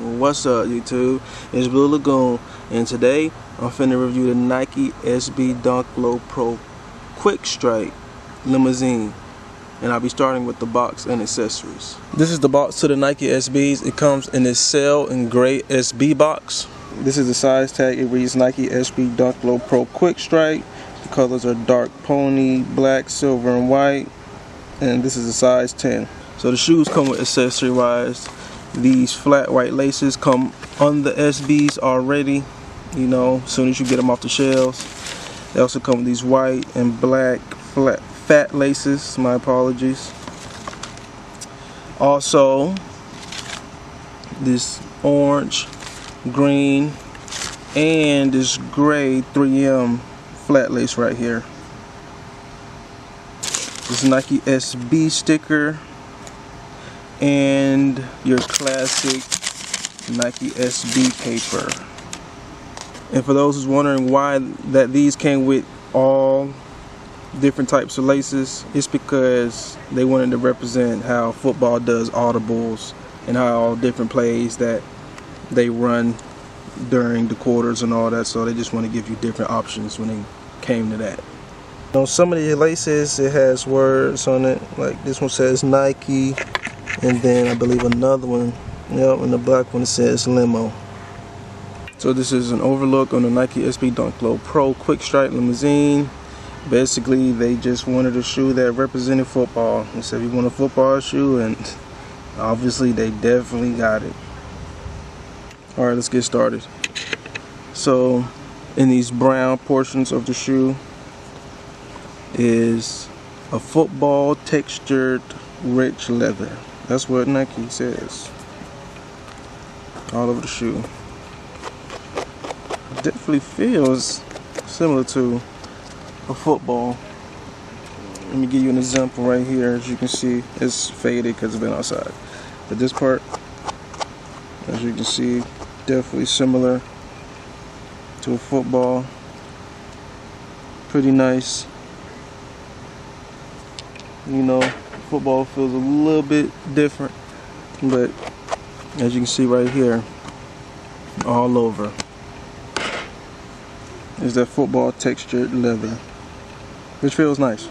What's up, YouTube? It's Blue Lagoon, and today I'm finna review the Nike SB Dunk Low Pro Quick Strike Limousine, and I'll be starting with the box and accessories. This is the box to the Nike SBs. It comes in this cell and gray SB box. This is the size tag. It reads Nike SB Dunk Low Pro Quick Strike. The colors are dark pony, black, silver, and white, and this is a size 10. So the shoes come with accessory wise. These flat white laces come on the SBs already, you know, as soon as you get them off the shelves. They also come with these white and black fat laces, my apologies. Also, this orange, green, and this gray 3M flat lace right here. This Nike SB sticker, and your classic Nike SB paper. And for those who's wondering why that these came with all different types of laces, it's because they wanted to represent how football does audibles and how all different plays that they run during the quarters and all that, so they just want to give you different options when it came to that. On some of the laces it has words on it, like this one says Nike, and then I believe another one, and the black one says Limo. So this is an overlook on the Nike SB Dunk Low Pro Quick Strike Limousine. Basically, they just wanted a shoe that represented football. They said, we want a football shoe, and obviously they definitely got it. Alright, let's get started. So in these brown portions of the shoe is a football textured rich leather. That's what Nike says all over the shoe. It definitely feels similar to a football. Let me give you an example right here. As you can see, it's faded because it's been outside. But this part, as you can see, definitely similar to a football. Pretty nice. You know, football feels a little bit different, but as you can see right here, all over is that football textured leather, which feels nice.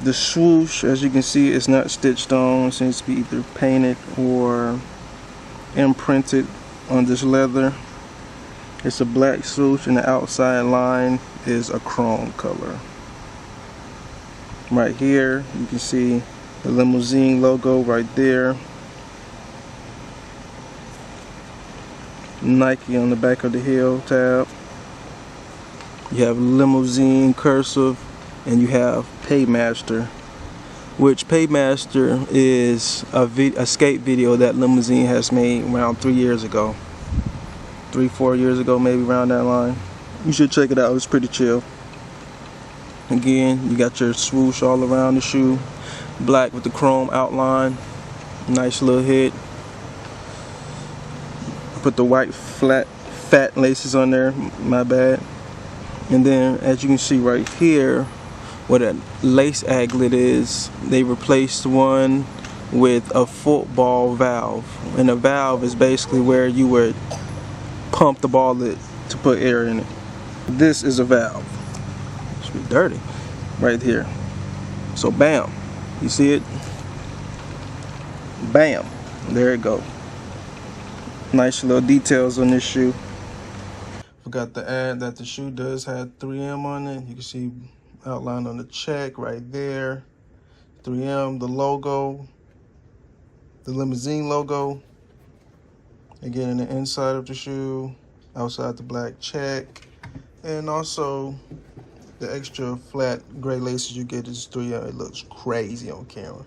The swoosh, as you can see, is not stitched on. It seems to be either painted or imprinted on this leather. It's a black swoosh, and the outside line is a chrome color. Right here you can see the Limousine logo right there. Nike on the back of the heel tab. You have Limousine cursive, and you have Paymaster, which Paymaster is a skate video that Limousine has made around 3 years ago. 3-4 years ago, maybe, around that line. You should check it out. It's pretty chill. Again, you got your swoosh all around the shoe, black with the chrome outline, nice little hit. Put the white fat laces on there, my bad. And then, as you can see right here, where that lace aglet is, they replaced one with a football valve. And a valve is basically where you would pump the ball to put air in it. This is a valve. Dirty right here. So bam, you see it? Bam, there it go. Nice little details on this shoe. Forgot to add that the shoe does have 3M on it. You can see outlined on the check right there. 3M, the logo, the Limousine logo. Again, in the inside of the shoe, outside the black check, and also the extra flat gray laces you get is 3M. It looks crazy on camera.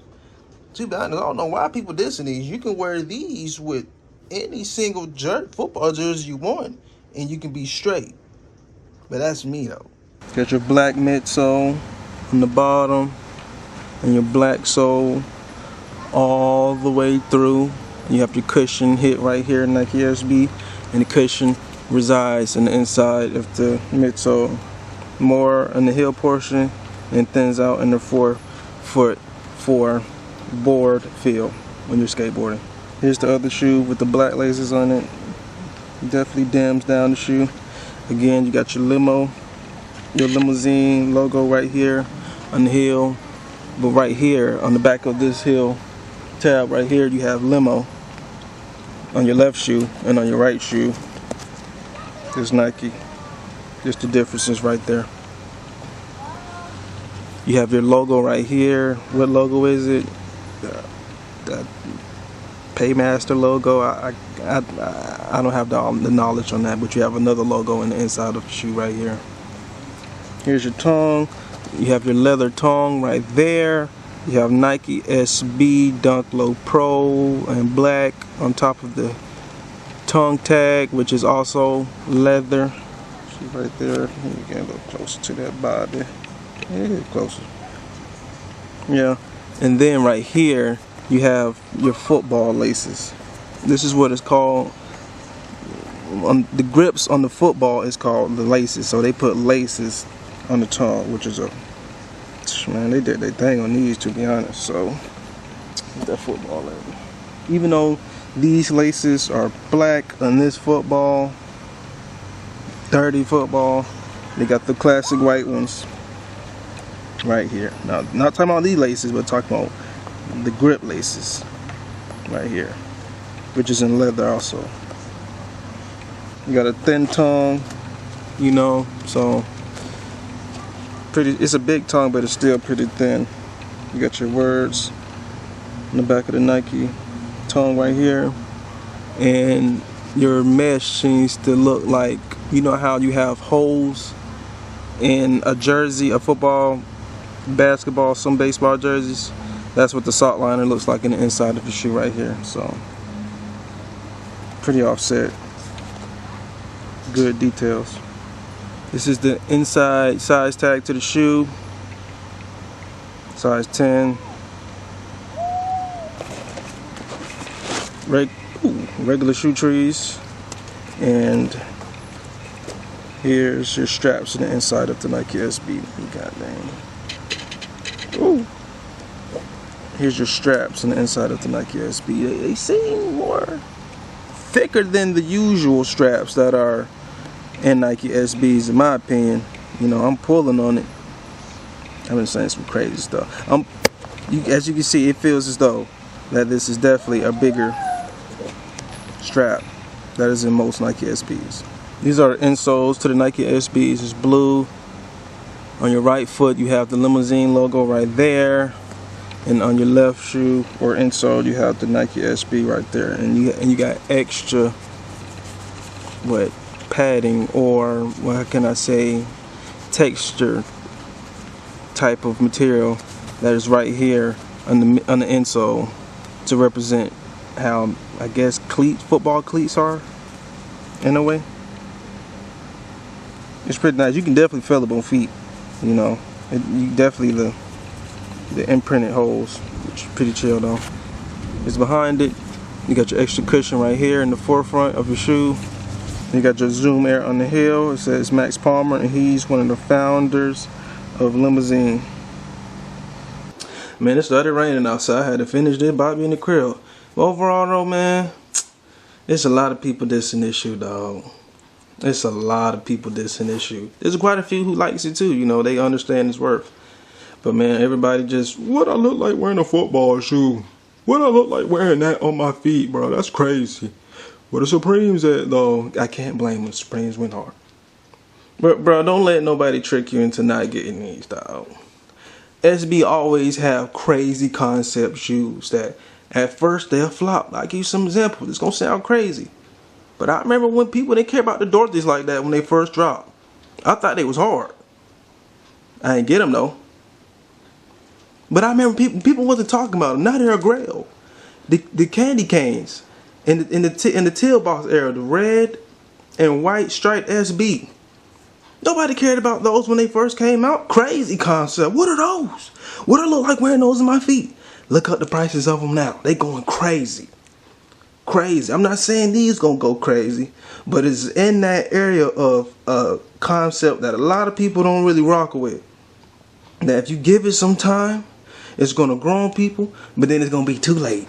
To be honest, I don't know why people dissing these. You can wear these with any single football jersey you want, and you can be straight. But that's me though. Got your black midsole on the bottom, and your black sole all the way through. You have your cushion hit right here, Nike SB, and the cushion resides in the inside of the midsole. More in the heel portion and thins out in the forefoot for board feel when you're skateboarding. Here's the other shoe with the black laces on it. Definitely dims down the shoe. Again, you got your Limosine logo right here on the heel. But right here on the back of this heel tab right here, you have Limo on your left shoe, and on your right shoe is Nike. Just the differences right there. You have your logo right here. What logo is it? That Paymaster logo. I don't have the knowledge on that, but you have another logo in the inside of the shoe right here. Here's your tongue. You have your leather tongue right there. You have Nike SB Dunk Low Pro in black on top of the tongue tag, which is also leather. See right there. Let me get a little closer to that body. Yeah, closer. Yeah. And then right here you have your football laces. This is what it's called. The grips on the football is called the laces. So they put laces on the tongue, which is man, they did their thing on these, to be honest. So that football lace. Even though these laces are black on this football, dirty football, they got the classic white ones right here. Now, not talking about these laces, but talking about the grip laces right here, which is in leather also. You got a thin tongue, you know, so it's a big tongue, but it's still pretty thin. You got your words in the back of the Nike tongue right here, and your mesh needs to look like, you know how you have holes in a jersey, a football, basketball, some baseball jerseys. That's what the sock liner looks like in the inside of the shoe right here. So pretty offset, good details. This is the inside size tag to the shoe, size 10. Regular shoe trees, and here's your straps in the inside of the Nike SB. Goddamn. Ooh. Here's your straps in the inside of the Nike SB. They seem more thicker than the usual straps that are in Nike SBs, in my opinion. You know, I'm pulling on it. I've been saying some crazy stuff. As you can see, it feels as though that this is definitely a bigger strap that is in most Nike SBs. These are insoles to the Nike SBs. It's blue. On your right foot, you have the Limosine logo right there, and on your left shoe or insole, you have the Nike SB right there, and you got extra padding, or what can I say, texture type of material that is right here on the insole to represent how, I guess, football cleats are in a way. It's pretty nice. You can definitely feel it on feet, you know. You definitely the imprinted holes, which is pretty chill though. It's behind it. You got your extra cushion right here in the forefront of your shoe. You got your Zoom Air on the heel. It says Max Palmer, and he's one of the founders of Limosine. Man, it started raining outside. I had to finish this Bobby in the crib. But overall though, man, it's a lot of people dissing this shoe, dog. It's a lot of people dissing this shoe. There's quite a few who likes it too, you know, they understand its worth. But man, everybody just, what I look like wearing a football shoe? What I look like wearing that on my feet, bro? That's crazy. Where the Supremes at though? I can't blame them. Supremes went hard. But bro, don't let nobody trick you into not getting these, dog. SB always have crazy concept shoes that at first they'll flop. I'll give you some examples. It's gonna sound crazy, but I remember when people didn't care about the Dorothy's like that when they first dropped. I thought they was hard. I ain't get them though. But I remember people wasn't talking about them. Now they're a grail. The candy canes in the teal box era, the red and white striped SB. Nobody cared about those when they first came out. Crazy concept. What are those? What do I look like wearing those in my feet? Look up the prices of them now. They going crazy. Crazy. I'm not saying these gonna go crazy, but it's in that area of concept that a lot of people don't really rock with. That if you give it some time, it's gonna grow on people, but then it's gonna be too late.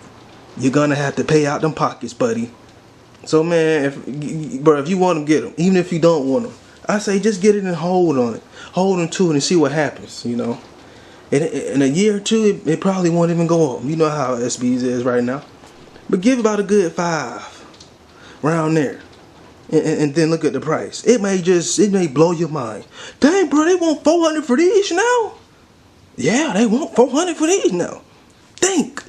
you're gonna have to pay out them pockets, buddy. So man, if you want them, get them. Even if you don't want them, I say just get it and hold on it. Hold on to it and see what happens, you know. In a year or two, it probably won't even go up. You know how SBs is right now. But give about a good 5 around there. And then look at the price. It may blow your mind. Dang, bro, they want 400 for these now? Yeah, they want 400 for these now. Think.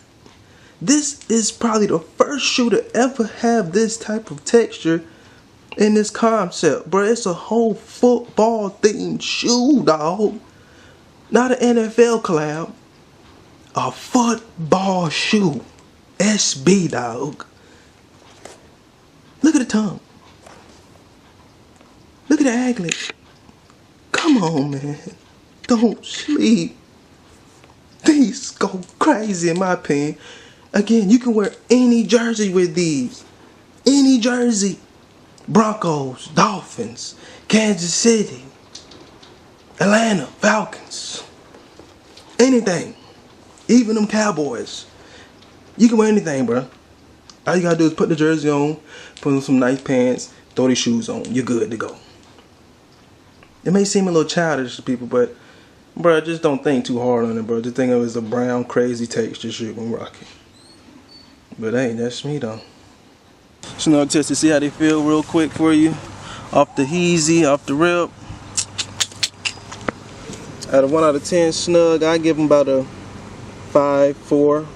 This is probably the first shoe to ever have this type of texture in this concept, bro. It's a whole football themed shoe, dog. Not an NFL collab. A football shoe. SB, dog. Look at the tongue. Look at the aglet. Come on, man. Don't sleep. These go crazy in my opinion. Again, you can wear any jersey with these. Any jersey. Broncos, Dolphins, Kansas City, Atlanta, Falcons. Anything. Even them Cowboys. You can wear anything, bro. All you gotta do is put the jersey on, put on some nice pants, throw these shoes on. You're good to go. It may seem a little childish to people, but bro, just don't think too hard on it, bro. Just think of it as a brown, crazy texture shoe when rocking. But hey, that's me though. Snug test to see how they feel real quick for you. Off the Heezy, off the rip. Out of 1 out of 10 snug, I give them about a 5.4.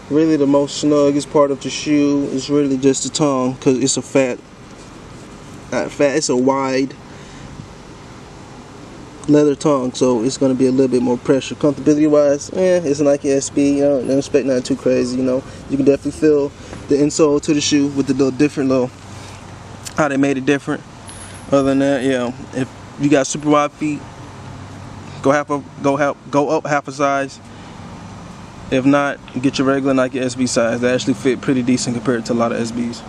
Really the most snuggest part of the shoe is really just the tongue, because it's a it's a wide leather tongue, so it's going to be a little bit more pressure. Comfortability wise, it's a Nike SB, you know, don't expect nothing too crazy, you know. You can definitely feel the insole to the shoe with the little different how they made it different. Other than that, yeah, if you got super wide feet, go up half a size. If not, get your regular Nike SB size. They actually fit pretty decent compared to a lot of SBs.